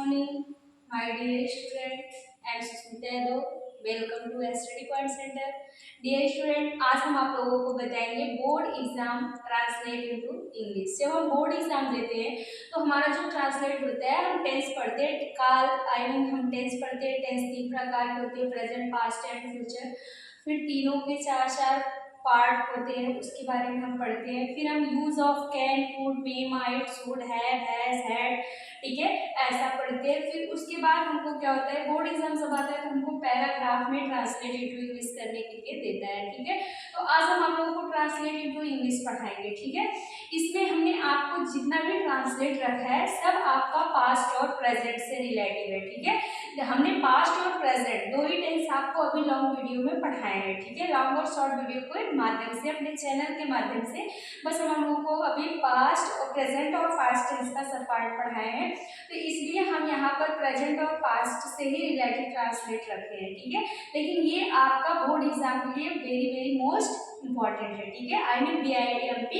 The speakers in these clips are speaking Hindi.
morning, my dear students. I am Susmita Yadav. Welcome to study point centre. Dear student, आज हम आप लोगों को बताएंगे board exam translate into English. जब हम बोर्ड एग्जाम देते हैं तो हमारा जो ट्रांसलेट होता है, हम टेंस पढ़ते हैं, काल हम टेंस पढ़ते हैं। टेंस 3 प्रकार के होते हैं, प्रेजेंट, पास्ट एंड फ्यूचर। फिर तीनों के 4 पार्ट होते हैं, उसके बारे में हम पढ़ते हैं। फिर हम use of can, could, may, might, should, have, has, had, ठीक है, ऐसा पढ़ते हैं। फिर उसके बाद हमको क्या होता है, बोर्ड एग्जाम सब आता है तो हमको पैराग्राफ में ट्रांसलेट इनटू इंग्लिश करने के लिए देता है, ठीक है। तो आज हम आप लोगों को ट्रांसलेट इनटू इंग्लिश पढ़ाएंगे, ठीक है। इसमें हमने आपको जितना भी ट्रांसलेट रखा है सब आपका पास्ट और प्रेजेंट से रिलेटेड है, ठीक है। हमने पास्ट और प्रेजेंट दो ही टेंस आपको अभी लॉन्ग वीडियो में पढ़ाए हैं, ठीक है। लॉन्ग और शॉर्ट वीडियो के माध्यम से, अपने चैनल के माध्यम से बस हम लोगों को अभी पास्ट और प्रेजेंट और पास्ट टेंस का सब पार्ट पढ़ाए हैं। तो इसलिए हम यहाँ पर प्रेजेंट और पास्ट से ही रिलेटेड ट्रांसलेट रखे हैं, ठीक है। लेकिन ये आपका बोर्ड एग्जाम के लिए वेरी वेरी मोस्ट इंपॉर्टेंट है, ठीक है। आई मीन BIMP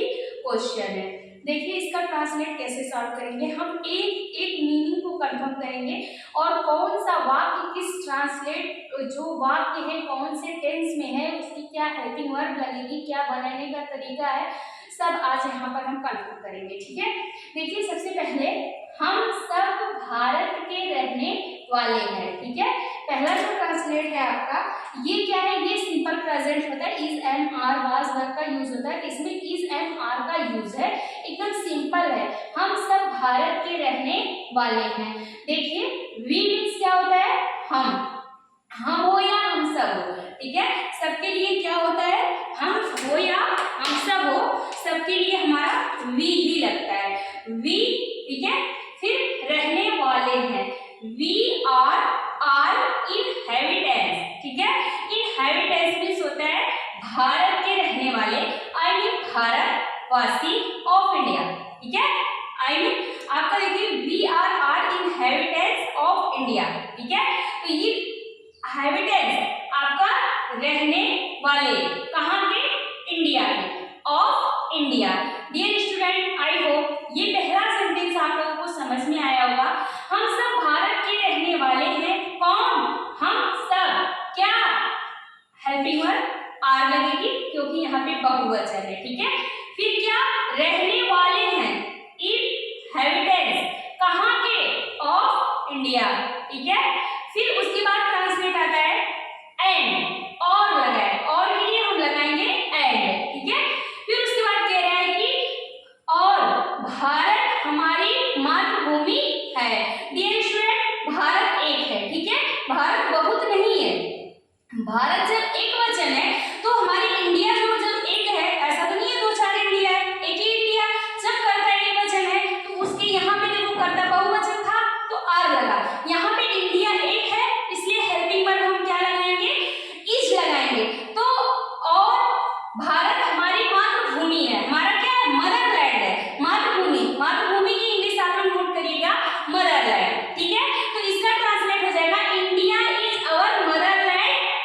क्वेश्चन है। देखिए इसका ट्रांसलेट कैसे सॉल्व करेंगे, हम एक एक मीनिंग को कंफर्म करेंगे और कौन सा वाक्य किस ट्रांसलेट जो वाक्य है कौन से टेंस में है, उसकी क्या हेल्पिंग वर्ब लगेगी, क्या बनाने का तरीका है, सब आज यहाँ पर हम कंफर्म करेंगे, ठीक है। देखिए सबसे पहले हम सब भारत के रहने वाले हैं, ठीक है। पहला जो ट्रांसलेट है आपका, ये क्या है, ये सिंपल प्रेजेंट होता है, is and are was verb का यूज होता है। इसमें इज एंड आर का यूज है, एकदम सिंपल है। हम सब भारत के रहने वाले हैं। देखिए वी मीन्स क्या होता है, हम हो या हम सब हो, ठीक है। सबके लिए क्या होता है, हम हो या हम सब हो, सबके लिए हमारा वी ही लगता है, वी, ठीक है। फिर रहने वाले हैं, वी आर इनहेबिटेंट्स, ठीक है। इनहेबिटेंट्स मीन्स होता है भारत के रहने वाले, आई मीन भारतवासी ऑफ इंडिया, ठीक है। आई मीन आपका देखिए we are inhabitants of India, ठीक है। तो ये हैबिटेंट्स आपका रहने वाले कहाँ के, इंडिया के, of India. Dear student, I hope ये पहला सेंटेंस आप लोगों को समझ में आया होगा। हम सब भारत के रहने वाले हैं, कौन, हम सब, क्या, हेल्पिंग वर्ब आर लगेगी क्योंकि यहाँ पे बहुवचन है, ठीक है। फिर क्या, रहने वाले हैं, इनहेबिटेंट्स कहाँ के, ऑफ इंडिया, ठीक है। फिर उसके बाद ट्रांसलेट आता है एंड, और लगा है, और के लिए हम लगाएंगे एंड, ठीक है। फिर उसके बाद कह रहा है कि और भारत हमारी मातृभूमि है। डियर स्टूडेंट, भारत एक है, ठीक है, भारत बहुत नहीं है। भारत जब एक वचन है तो हमारी इंडिया जो जब एक है, ऐसा तो नहीं है 2-4 इंडिया है, एक ही इंडिया। जब करता एक वचन है तो उसके यहाँ पे देखो करता बहुवचन था तो आर लगा, यहाँ पे इंडिया एक है इसलिए हेल्पिंग वर्ब हम क्या लगाएंगे, इज लगाएंगे। तो और भारत हमारी मातृभूमि है, हमारा क्या है, मदरलैंड है, मातृभूमि, मातृभूमि की इंग्लिश आप लोग नोट करिएगा, मदरलैंड, ठीक है। तो इसका ट्रांसलेट हो जाएगा India is our Motherland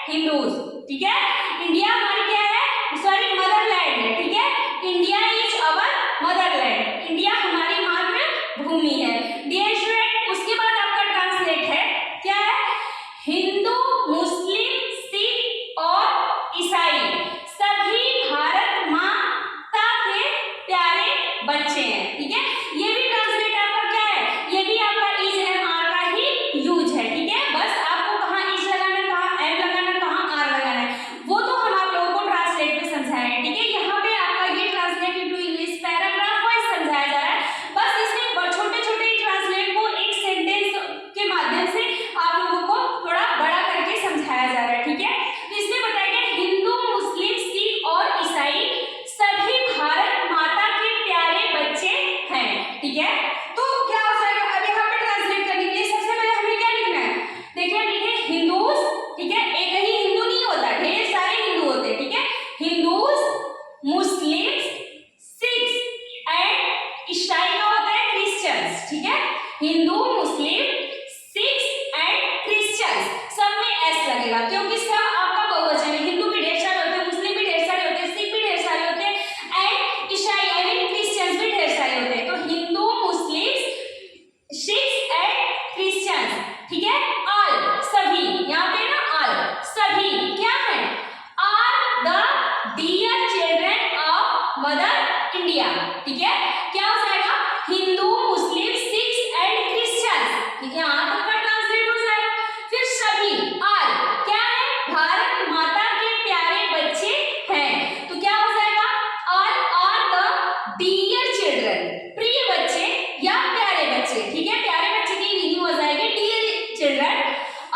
Hindus, ठीक है। इंडिया हमारी क्या है, सॉरी मदरलैंड है, ठीक है। India is our Motherland, India हमारी मातृभूमि है। डियर स्टूडेंट, उसके बाद आपका ट्रांसलेट है क्या है, हिंदू, मुस्लिम, सिख और ईसाई सभी भारत माता के प्यारे बच्चे हैं, ठीक है। ये भी ट्रांसलेट आपका क्या है, ये भी आपका इज एंड आर का ही यूज है, ठीक है। बस आपको कहाँ इज लगाना है, कहाँ एम लगाना है, कहाँ आर लगाना है, वो तो हम आप लोगों को ट्रांसलेट में समझाए हैं, ठीक है। यहाँ पे आपका ये translate into English paragraph wise समझाया जा रहा है। बस इसमें छोटे छोटे ट्रांसलेट को एक सेंटेंस के माध्यम से आप लोगों को थोड़ा बड़ा करके समझाया जा रहा है, ठीक है। तो इसमें बताया गया हिंदू, मुस्लिम, सिख और ईसाई सभी भारत माता के प्यारे बच्चे हैं, ठीक है। तो क्या हो जाएगा, अब यहाँ पे ट्रांसलेट करने के लिए सबसे पहले हमें क्या लिखना है, देखिए लिखे हिंदूज, ठीक है। एक ही हिंदू नहीं होता, ढेर सारे हिंदू होते हैं, ठीक है। हिंदूज, मुस्लिम्स, सिख्स एंड ईसाई का होता है क्रिश्चियंस, ठीक है। Hindu, Muslim, Sikhs and Christians, सब में एस लगेगा क्योंकि सब आपका बहुवचन है। हिंदू भी ढेर सारे होते हैं, मुस्लिम भी ढेर सारे होते हैं, सिख भी ढेर सारे होते हैं एंड ईसाई आई मीन क्रिश्चियंस भी ढेर सारे होते हैं। तो Hindu, Muslim, Sikhs and Christians ठीक है, ऑल सभी, यहाँ पे ना ऑल सभी क्या है, are the dear children of mother India. ठीक है, क्या हो जाएगा, Hindu Muslim Sikhs and Christians. ठीक है, यहाँ तक का ट्रांसलेट हो जाएगा। फिर सभी ऑल क्या है, भारत माता के प्यारे बच्चे हैं, तो क्या हो जाएगा, all are the dear children, प्रिय बच्चे या प्यारे बच्चे। ठीक है, प्यारे बच्चे की मीनिंग हो जाएगी dear children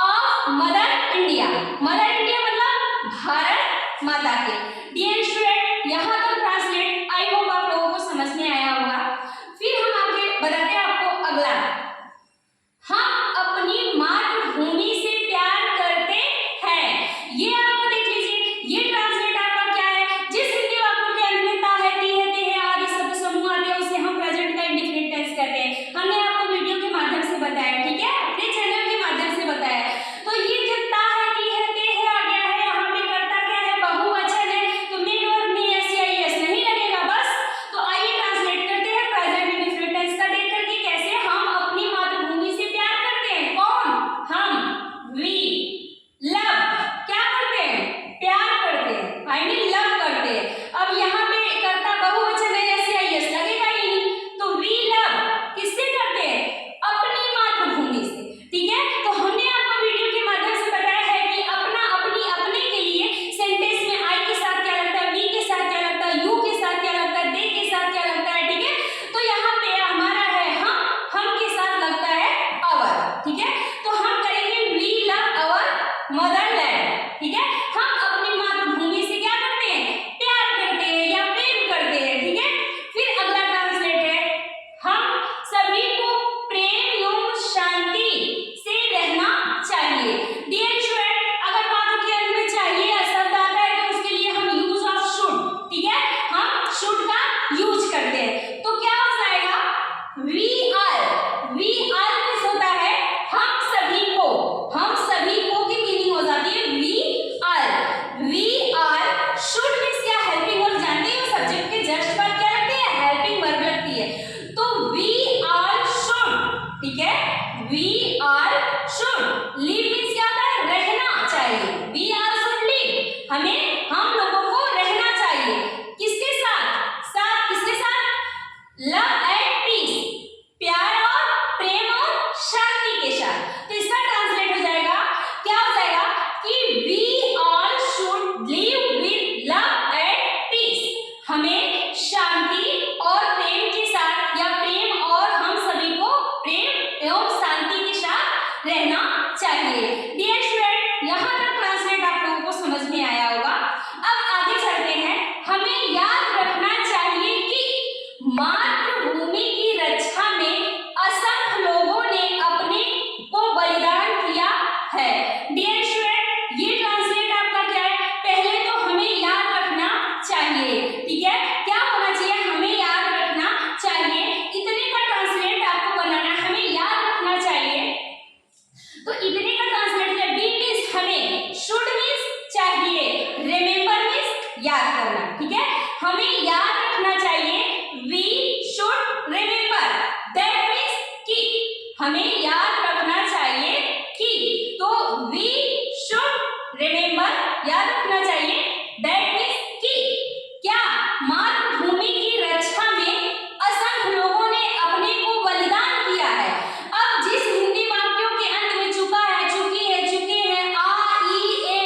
of mother India. Mother India मतलब भारत माता के। डियर स्टूडेंट, यहाँ तक ट्रांसलेट आई होप आप लोगों को समझ में आया होगा। फिर हम आगे बताते हैं आपको अगला, हम अपनी मातृभूमि से प्यार करते हैं। ये आपको देख लीजिए, ये ट्रांसलेट आपका क्या है, जिस हिंदी वाक्यों के अंत में ता है, ती है, ते है आदि शब्द समूह आते हैं उसे हम प्रेजेंट का इंडेफिनिट टेंस कहते हैं। हमने आपको वीडियो के माध्यम से बताया, ठीक है, अपने चैनल के माध्यम से बताया। तो ये जब ता है, ती है, ते है आ गया है, यहाँ पे करता क्या है, बहुवचन है, तो मेन वर्ब में एस या एस नहीं लगेगा बस। तो आइए ट्रांसलेट करते हैं प्रेजेंट इंडेफिनिट टेंस का देख करके कैसे हम अपनी मातृभूमि से प्यार करते हैं। कौन, हम, वी लव, क्या करते हैं, प्यार करते हैं, आई मीन लव करते हैं। अब यहाँ पे करता बहुवचन है, एस या एस लगेगा ही नहीं, तो वी लव किससे करते हैं, अपनी मातृभूमि से। ठीक है, तो हमने आपको वीडियो के माध्यम से बताया है कि अपना, अपनी, अपने के लिए सेंटेंस में आई के साथ क्या लगता है, वी के साथ क्या लगता है, यू के साथ क्या लगता है, दे के साथ क्या लगता है। ठीक है, तो यहाँ पे हमारा है हम के साथ लगता है अवर। ठीक है, तो हम करेंगे वी लव अवर मदरलैंड। ठीक है, हम अपनी मातृभूमि से क्या करते हैं, प्यार करते हैं या प्रेम करते हैं। ठीक है, फिर अगला ट्रांसलेट है, हम सभी को प्रेम एवं शांति से रहना चाहिए। डियर स्टूडेंट, अगर बातों के अंत में चाहिए शब्द आता है तो उसके लिए हम यूज ऑफ शुड, ठीक है, हम शुड का यूज करते हैं। तो क्या हो जाएगा, वी आर किस होता है, हम सभी को, हम सभी को की मीनिंग हो जाती है वी आर शुड मींस क्या, हेल्पिंग वर्ब, जानते हैं सब्जेक्ट के जस्ट पर क्या लगती है, हेल्पिंग वर्ब लगती है। तो वी आर शुड, ठीक है, we are should, live means क्या होता है, रहना चाहिए, वी आर शुड लिव, हमें, हम लोगों को रहना चाहिए, किसके साथ, किसके साथ, लव एंड पीस, प्यार और प्रेम और शांति के साथ। तो इसका ट्रांसलेट हो जाएगा, क्या हो जाएगा कि we all should live with love and peace, हमें शांति और प्रेम के साथ या प्रेम और हम सभी को प्रेम एवं शांति के साथ रहना चाहिए। डियर स्टूडेंट, यहाँ तक ट्रांसलेट आप लोगों को समझ में आया होगा। अब आगे चलते हैं, हमें याद रखना चाहिए कि मातृभूमि की रक्षा में असंख्य लोगों ने अपने को बलिदान किया है। डियर स्टूडेंट, ये ट्रांसलेट आपका क्या है, पहले तो हमें याद रखना चाहिए। ठीक है, क्या होना चाहिए, हमें याद रखना चाहिए, इतने का ट्रांसलेट आपको बनाना है, हमें याद रखना चाहिए। तो इतने का ट्रांसलेट है, बी मींस हमें, शुड मींस चाहिए, रिमेंबर मींस याद करना। ठीक है, हमें याद रखना चाहिए, we should remember, that means कि, हमें याद रखना चाहिए कि, तो वी शुड रिमेंबर, याद रखना चाहिए, दैट मींस कि, क्या, मातृभूमि की रक्षा में असंख्य लोगों ने अपने को बलिदान किया है। अब जिस हिंदी वाक्यों के अंत में चुका है, चुकी है, चुके हैं, आ, ई, ए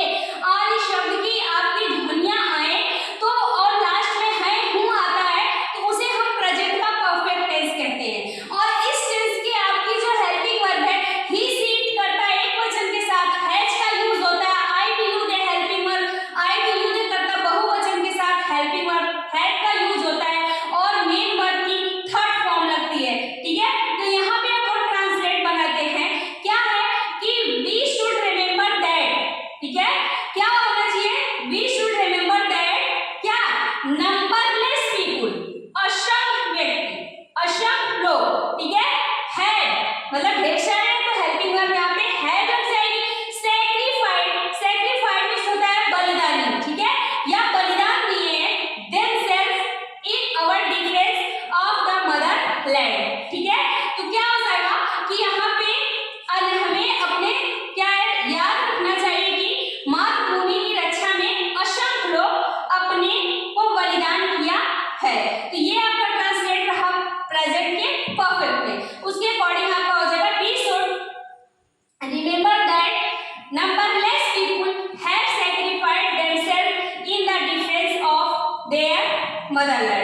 आदि शब्द की आपकी ध्वनियां आए तो, और लास्ट में है, हूं आता है, तो उसे हम प्रेजेंट का परफेक्ट टेंस कहते हैं। और इस टेंस की आपकी जो हेल्पिंग वर्ब है, ही, सी, इट करता है एक वचन के साथ, हैज का यूज होता है, I, we, you, they helping verb, तो ये आपका ट्रांसलेट रहा प्रेजेंट के परफेक्ट में। उसके अकॉर्डिंग आपका हो जाएगा we should remember that numberless people have sacrificed themselves in the defense of their motherland।